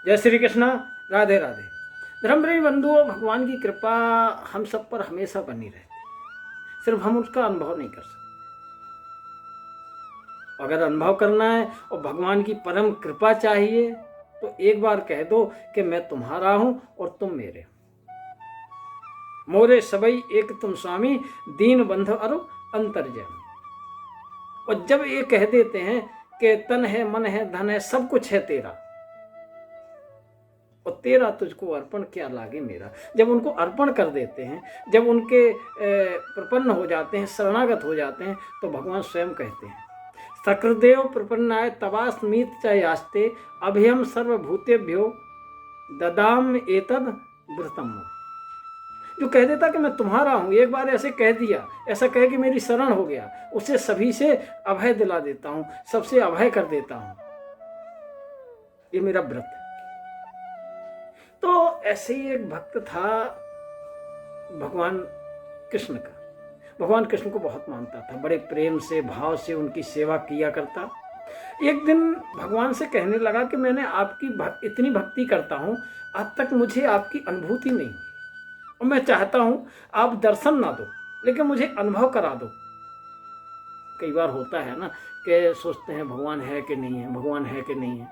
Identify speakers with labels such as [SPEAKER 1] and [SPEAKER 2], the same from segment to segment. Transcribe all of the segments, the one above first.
[SPEAKER 1] जय श्री कृष्णा। राधे राधे। धर्मप्रेमी बंधुओं, भगवान की कृपा हम सब पर हमेशा बनी रहती, सिर्फ हम उसका अनुभव नहीं कर सकते। अगर अनुभव करना है और भगवान की परम कृपा चाहिए तो एक बार कह दो कि मैं तुम्हारा हूं और तुम मेरे हो। मोरे सबई एक तुम स्वामी, दीन बंधु अरु अंतर्यामी। और जब ये कह देते हैं कि तन है, मन है, धन है, सब कुछ है तेरा, और तेरा तुझको अर्पण क्या लागे मेरा, जब उनको अर्पण कर देते हैं, जब उनके प्रपन्न हो जाते हैं, शरणागत हो जाते हैं, तो भगवान स्वयं कहते हैं सकृदेव प्रपन्नाय तवास्मीत च यास्ते अभयम सर्वभूतेभ्यो ददाम एतद व्रतम। जो कह देता कि मैं तुम्हारा हूं, एक बार ऐसे कह दिया, ऐसा कह कि मेरी शरण हो गया, उसे सभी से अभय दिला देता हूं, सबसे अभय कर देता हूं, ये मेरा व्रत है। तो ऐसे ही एक भक्त था भगवान कृष्ण का। भगवान कृष्ण को बहुत मानता था, बड़े प्रेम से भाव से उनकी सेवा किया करता। एक दिन भगवान से कहने लगा कि मैंने आपकी इतनी भक्ति करता हूं, आज तक मुझे आपकी अनुभूति नहीं हुई, और मैं चाहता हूं आप दर्शन ना दो लेकिन मुझे अनुभव करा दो। कई बार होता है ना कि सोचते हैं भगवान है कि नहीं है, भगवान है कि नहीं है,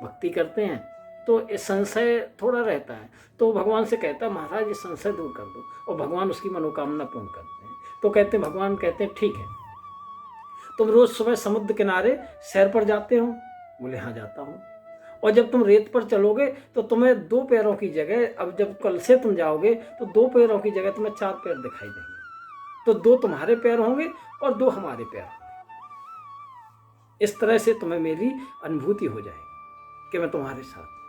[SPEAKER 1] भक्ति करते हैं तो ये संशय थोड़ा रहता है, तो भगवान से कहता है महाराज ये संशय दूर कर दो, और भगवान उसकी मनोकामना पूर्ण करते हैं। तो कहते हैं, भगवान कहते हैं ठीक है, तुम रोज सुबह समुद्र किनारे सैर पर जाते हो? बोले हाँ जाता हूँ। और जब तुम रेत पर चलोगे तो तुम्हें दो पैरों की जगह, अब जब कल से तुम जाओगे तो दो पैरों की जगह तुम्हें चार पैर दिखाई देंगे, तो दो तुम्हारे पैर होंगे और दो हमारे पैर होंगे। इस तरह से तुम्हें मेरी अनुभूति हो जाएगी कि मैं तुम्हारे साथ।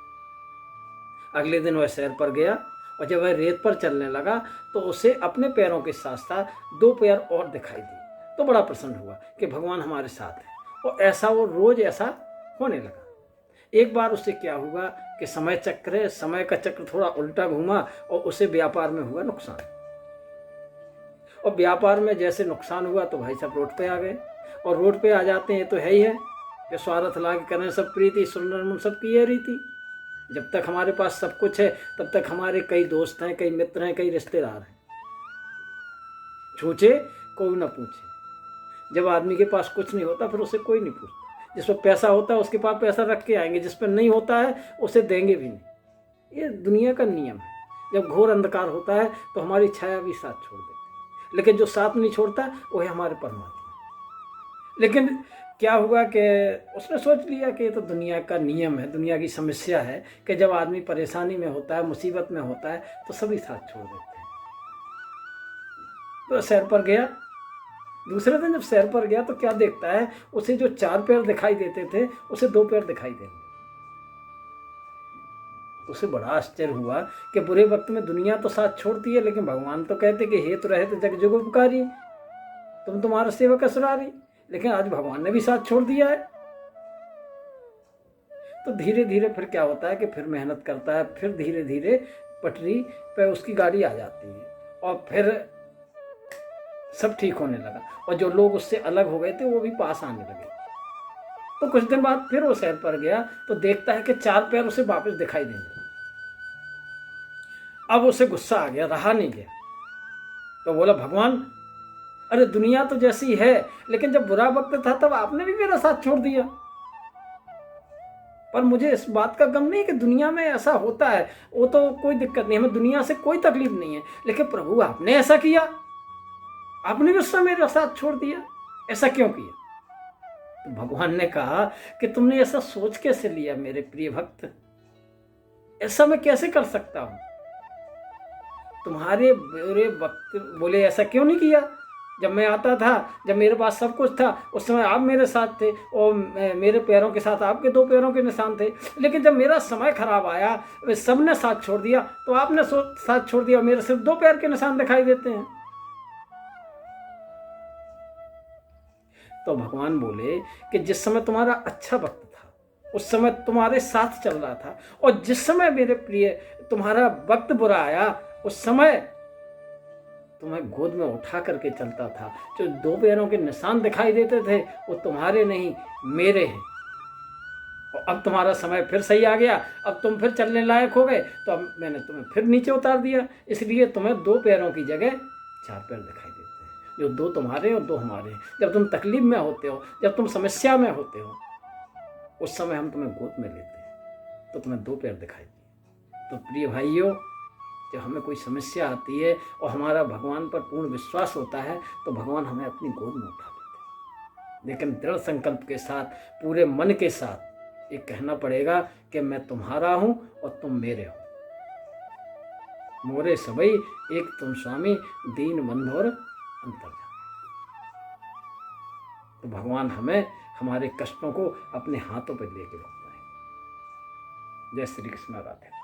[SPEAKER 1] अगले दिन वह सैर पर गया, और जब वह रेत पर चलने लगा तो उसे अपने पैरों के साथ साथ दो पैर और दिखाई दिए, तो बड़ा प्रसन्न हुआ कि भगवान हमारे साथ है, और ऐसा वो रोज ऐसा होने लगा। एक बार उससे क्या हुआ कि समय चक्र है, समय का चक्र थोड़ा उल्टा घूमा और उसे व्यापार में हुआ नुकसान, और व्यापार में जैसे नुकसान हुआ तो भाई साहब रोड पे आ गए, और रोड पे आ जाते हैं तो है ही है कि स्वार्थ लाग करें सब प्रीति, सुंदर मन सबकी है रीति। जब तक हमारे पास सब कुछ है तब तक हमारे कई दोस्त हैं, कई मित्र हैं, कई रिश्तेदार हैं, छूचे कोई ना पूछे। जब आदमी के पास कुछ नहीं होता फिर उसे कोई नहीं पूछता। जिस पर पैसा होता है उसके पास पैसा रख के आएंगे, जिस पर नहीं होता है उसे देंगे भी नहीं। ये दुनिया का नियम है। जब घोर अंधकार होता है तो हमारी छाया भी साथ छोड़ देती है, लेकिन जो साथ नहीं छोड़ता वो है हमारे परमात्मा। लेकिन क्या हुआ कि उसने सोच लिया कि ये तो दुनिया का नियम है, दुनिया की समस्या है कि जब आदमी परेशानी में होता है, मुसीबत में होता है तो सभी साथ छोड़ देते हैं। तो सैर पर गया। दूसरे दिन जब सैर पर गया तो क्या देखता है, उसे जो चार पैर दिखाई देते थे उसे दो पैर दिखाई देने। उसे बड़ा आश्चर्य हुआ कि बुरे वक्त में दुनिया तो साथ छोड़ती है, लेकिन भगवान तो कहते कि हे तो रहे तो जग जुग उपकारी, तुम तुम्हारा सेवक असुरारी, लेकिन आज भगवान ने भी साथ छोड़ दिया है। तो धीरे धीरे फिर क्या होता है कि फिर मेहनत करता है, फिर धीरे धीरे पटरी पे उसकी गाड़ी आ जाती है, और फिर सब ठीक होने लगा, और जो लोग उससे अलग हो गए थे वो भी पास आने लगे। तो कुछ दिन बाद फिर वो सैर पर गया तो देखता है कि चार पैर उसे वापस दिखाई देने लगे। अब उसे गुस्सा आ गया, रहा नहीं गया, तो बोला भगवान अरे दुनिया तो जैसी है, लेकिन जब बुरा वक्त था तब आपने भी मेरा साथ छोड़ दिया। पर मुझे इस बात का गम नहीं कि दुनिया में ऐसा होता है, वो तो कोई दिक्कत नहीं, हमें दुनिया से कोई तकलीफ नहीं है, लेकिन प्रभु आपने ऐसा किया, आपने भी उस समय मेरा साथ छोड़ दिया, ऐसा क्यों किया? तो भगवान ने कहा कि तुमने ऐसा सोच कैसे लिया मेरे प्रिय भक्त, ऐसा मैं कैसे कर सकता हूं? तुम्हारे बुरे वक्त बोले ऐसा क्यों नहीं किया? जब मैं आता था, जब मेरे पास सब कुछ था, उस समय आप मेरे साथ थे, और मेरे पैरों के साथ आपके दो पैरों के निशान थे। लेकिन जब मेरा समय खराब आया, सबने साथ छोड़ दिया, तो आपने साथ छोड़ दिया, मेरे सिर्फ दो पैर के निशान दिखाई देते हैं। तो भगवान बोले कि जिस समय तुम्हारा अच्छा वक्त था उस समय तुम्हारे साथ चल रहा था, और जिस समय मेरे प्रिय तुम्हारा वक्त बुरा आया उस समय तुम्हें गोद में उठा करके चलता था। जो दो पैरों के निशान दिखाई देते थे वो तुम्हारे नहीं मेरे हैं। और अब तुम्हारा समय फिर सही आ गया, अब तुम फिर चलने लायक हो गए, तो अब मैंने तुम्हें फिर नीचे उतार दिया, इसलिए तुम्हें 2 पैरों की जगह 4 पैर दिखाई देते हैं, जो 2 तुम्हारे और 2 हमारे। जब तुम तकलीफ में होते हो, जब तुम समस्या में होते हो, उस समय हम तुम्हें गोद में लेते हैं तो तुम्हें 2 पैर दिखाई दिए। तो प्रिय भाइयों, जब हमें कोई समस्या आती है और हमारा भगवान पर पूर्ण विश्वास होता है तो भगवान हमें अपनी गोद में उठा लेते हैं। लेकिन दृढ़ संकल्प के साथ, पूरे मन के साथ ये कहना पड़ेगा कि मैं तुम्हारा हूं और तुम मेरे हो। मोरे सबई एक तुम स्वामी, दीन बंधु और अंतर्यामी। तो भगवान हमें हमारे कष्टों को अपने हाथों पर लेके रखता है। जय श्री कृष्ण, राधे।